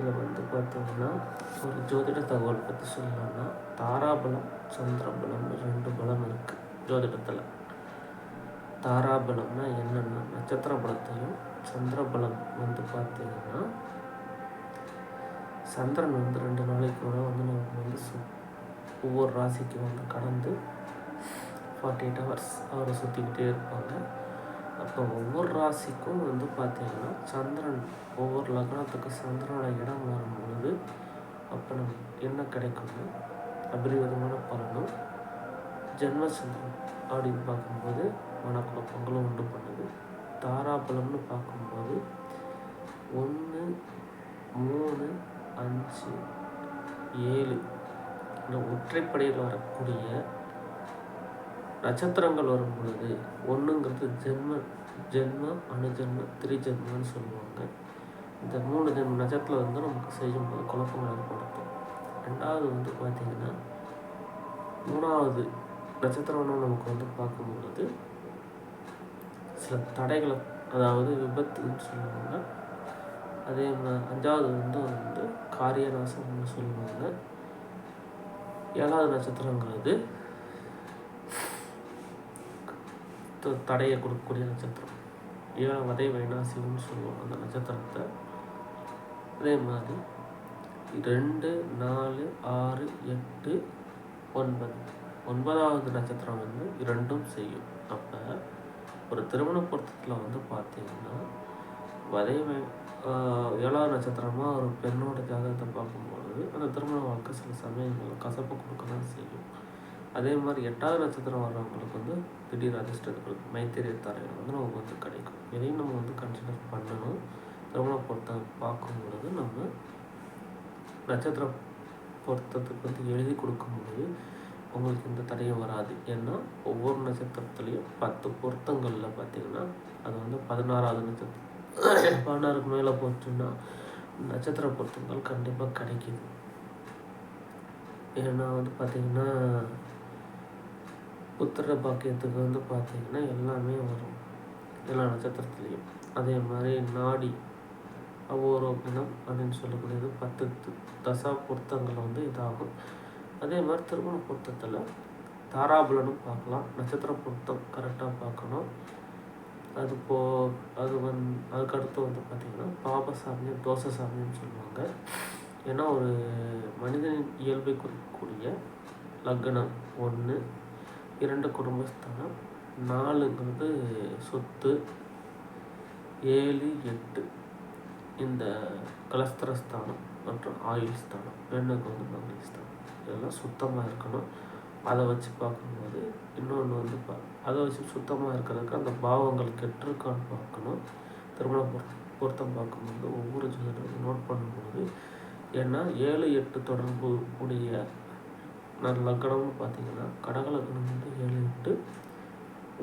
இதில் பார்த்தோம்னா ஒரு ஜோதிட தகவல் பற்றி சொல்லலாம்னா, தாராபலம் சந்திரபலம்னு 2 பலம் இருக்குது ஜோதிடத்தில். தாராபலம்னா என்னென்னா நட்சத்திர பலத்தையும், சந்திரபலம் பார்த்தீங்கன்னா சந்திரன் 2 நாளைக்கு கூட நமக்கு ஒவ்வொரு ராசிக்கு கடந்து 48 ஹவர்ஸ் அவரை சுற்றிக்கிட்டே இருப்பாங்க. அப்போ ஒவ்வொரு ராசிக்கும் பார்த்திங்கன்னா சந்திரன் ஒவ்வொரு லக்னத்துக்கு சந்திரனோட இடம் வரும் பொழுது அப்போ நமக்கு என்ன கிடைக்கும்னா அபரிவிதமான பலனும், ஜென்மசந்திரன் அப்படின்னு பார்க்கும்போது மனக்குழப்பங்களும் உண்டு பண்ணுது. தாராபலம்னு பார்க்கும்போது 1, 3, 5, 7 இந்த ஒற்றைப்படையில் வரக்கூடிய நட்சத்திரங்கள் வரும் பொழுது 1ங்கிறது ஜென்ம அணுஜென்ம திரிஜென்மன்னு சொல்லுவாங்க. இந்த 3 ஜென்ம நட்சத்திரம் நமக்கு செய்யும்போது குழப்பங்கள் ஏற்படுத்தும். 2வது பார்த்திங்கன்னா 3வது நட்சத்திரம்னு நமக்கு பார்க்கும்பொழுது சில தடைகளை, அதாவது விபத்துன்னு சொல்லுவாங்க. அதே மாதிரி 5வது காரியநாசம்னு சொல்லுவாங்க. 7வது நட்சத்திரங்கிறது தடையை கொடுக்கக்கூடிய நட்சத்திரம். 7வதை வைனாசியம்னு சொல்லுவாங்க அந்த நட்சத்திரத்தை. அதே மாதிரி 2, 4, 6, 8, 9 9வது நட்சத்திரம் 2ம் செய்யும். அப்போ ஒரு திருமண பொருத்தத்தில் பார்த்தீங்கன்னா வதை 7வது நட்சத்திரமாக ஒரு பெண்ணோட ஜாதகத்தை பார்க்கும்பொழுது அந்த திருமண வாழ்க்கை சில சமயங்கள் கசப்பு கொடுக்க தான் செய்யும். அதே மாதிரி 8வது நட்சத்திரம் வர்றவங்களுக்கு திடீர் அதிர்ஷ்டங்கள் மைத்திரிய தரைகள் நமக்கு கிடைக்கும். இதையும் நம்ம கன்சிடர் பண்ணணும். திருமண பொருத்தம் பார்க்கும்பொழுது நம்ம நட்சத்திர பொருத்தத்துக்கு எழுதி கொடுக்கும்பொழுது உங்களுக்கு இந்த தடையும் வராது. ஏன்னா ஒவ்வொரு நட்சத்திரத்துலேயும் 10 பொருத்தங்களில் பார்த்திங்கன்னா அது 16வது நட்சத்திரம் 16க்கு மேலே போச்சுன்னா நட்சத்திர பொருத்தங்கள் கண்டிப்பாக கிடைக்கிது. ஏன்னா பார்த்திங்கன்னா புத்திர பாக்கியத்துக்கு பார்த்திங்கன்னா எல்லாமே வரும் எல்லா நட்சத்திரத்துலேயும். அதே மாதிரி நாடி அவரோகணம் அப்படின்னு சொல்லக்கூடியது 10 தசா பொருத்தங்கள் இதாகும். அதே மாதிரி திருமண பொருத்தத்தில் தாராபலனும் பார்க்கலாம். நட்சத்திர பொருத்தம் கரெக்டாக பார்க்கணும். அதுக்கடுத்து பார்த்திங்கன்னா பாபசாமியம் தோஷசாமியம்னு சொல்லுவாங்க. ஏன்னா ஒரு மனிதனின் இயல்பை குறிக்கக்கூடிய லக்னம் 1, 2 குடும்பஸ்தானம், 4ங்கிறது சொத்து, 7, 8 இந்த கலஸ்திரஸ்தானம் மற்றும் ஆயுள் ஸ்தானம், பெண்ணுக்கு மகளிஸ்தானம். இதெல்லாம் சுத்தமாக இருக்கணும். அதை வச்சு பார்க்கும்போது இன்னொன்று அதை வச்சு சுத்தமாக இருக்கிறதுக்கு அந்த பாவங்கள் கெட்டிருக்கான்னு பார்க்கணும். திருமண பொருத்தம் பார்க்கும்போது ஒவ்வொரு ஜோதிடரும் நோட் பண்ணும்போது, ஏன்னா 7, 8 தொடர்பு உடைய லக்னம்னு பார்த்திங்கன்னா கடக லக்னம் 7, 8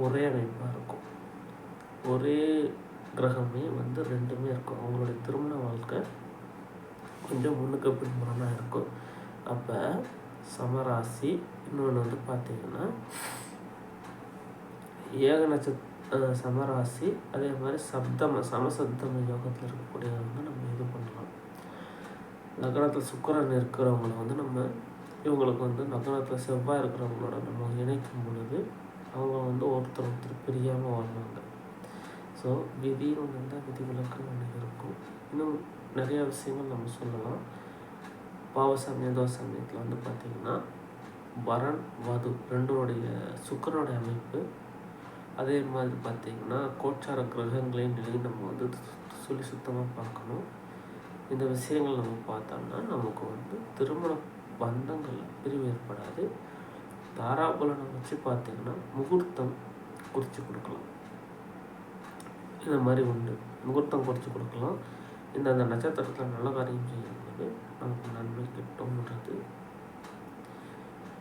ஒரே அமைப்பாக இருக்கும். ஒரே கிரகமே 2மே இருக்கும். அவங்களுடைய திருமண வாழ்க்கை கொஞ்சம் முன்னுக்கு பின்புறமாக இருக்கும். அப்போ சமராசி இன்னொன்று பார்த்திங்கன்னா ஏக சமராசி. அதே மாதிரி சமசப்தம யோகத்தில் இருக்கக்கூடியவங்க நம்ம இது பண்ணலாம். லக்னத்தில் சுக்கிரன் இருக்கிறவங்கள நம்ம இவங்களுக்கு லக்னத்தில் செவ்வாய் இருக்கிறவங்களோட நம்ம இணைக்கும் பொழுது அவங்க ஒருத்தர் பிரியாமல் வாழ்வாங்க. ஸோ விதின்னு ஒன்று இருந்தால் விதிவிலக்குன்னு ஒன்று இருக்கும். இன்னும் நிறையா விஷயங்கள் நம்ம சொல்லலாம். பாவசாமியம் தோசமயத்தில் பார்த்திங்கன்னா வரன் வது 2டைய சுக்கிரனுடைய அமைப்பு, அதே மாதிரி பார்த்திங்கன்னா கோச்சார கிரகங்களையும் நிலையும் நம்ம சொல்லி சுத்தமாக பார்க்கணும். இந்த விஷயங்கள் நம்ம பார்த்தோம்னா நமக்கு திருமண பந்தங்கள் பிரிவு ஏற்படாது. தாராபலனை வச்சு பார்த்திங்கன்னா முகூர்த்தம் குறித்து கொடுக்கலாம். இந்த மாதிரி முகூர்த்தம் குறித்து கொடுக்கலாம். இந்த நட்சத்திரத்தில் நல்ல காரியம் செய்யும்போது நமக்கு நன்மை கிட்டும்ன்றது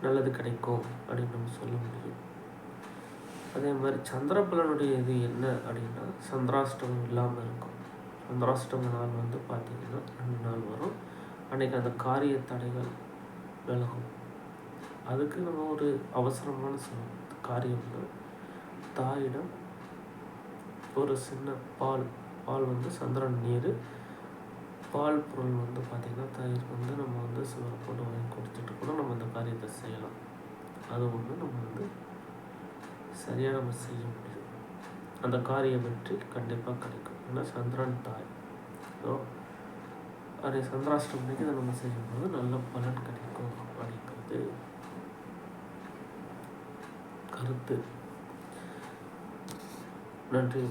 நல்லது கிடைக்கும் அப்படின்னு நம்ம சொல்ல முடியும். அதே மாதிரி சந்திரபலனுடைய இது என்ன அப்படின்னா சந்திராஷ்டமம் இல்லாமல் இருக்கும். சந்திராஷ்டம நாள் பார்த்திங்கன்னா 2 நாள் வரும். அன்றைக்கி அந்த காரிய தடைகள் விலகும். அதுக்கு நம்ம ஒரு அவசரமான காரியம்னா தாயிடம் ஒரு சின்ன பால் சந்திரன் நீர் பால் பொருள் வந்து பார்த்திங்கன்னா தயிர் வந்து நம்ம வந்து சிவரை போட்டு வாங்கி கொடுத்துட்டு கூட நம்ம அந்த காரியத்தை செய்யலாம். அது ஒன்று நம்ம வந்து சரியாக நம்ம செய்ய முடியும். அந்த காரிய வெற்றி கண்டிப்பாக கிடைக்கும். ஏன்னா சந்திரன் தாய். ஸோ அதே சந்திராஷ்டமிக்கு இதை நம்ம செய்யும்போது நல்ல பலன் கிடைக்கும் அப்படிங்கிறது கருத்து. நன்றி.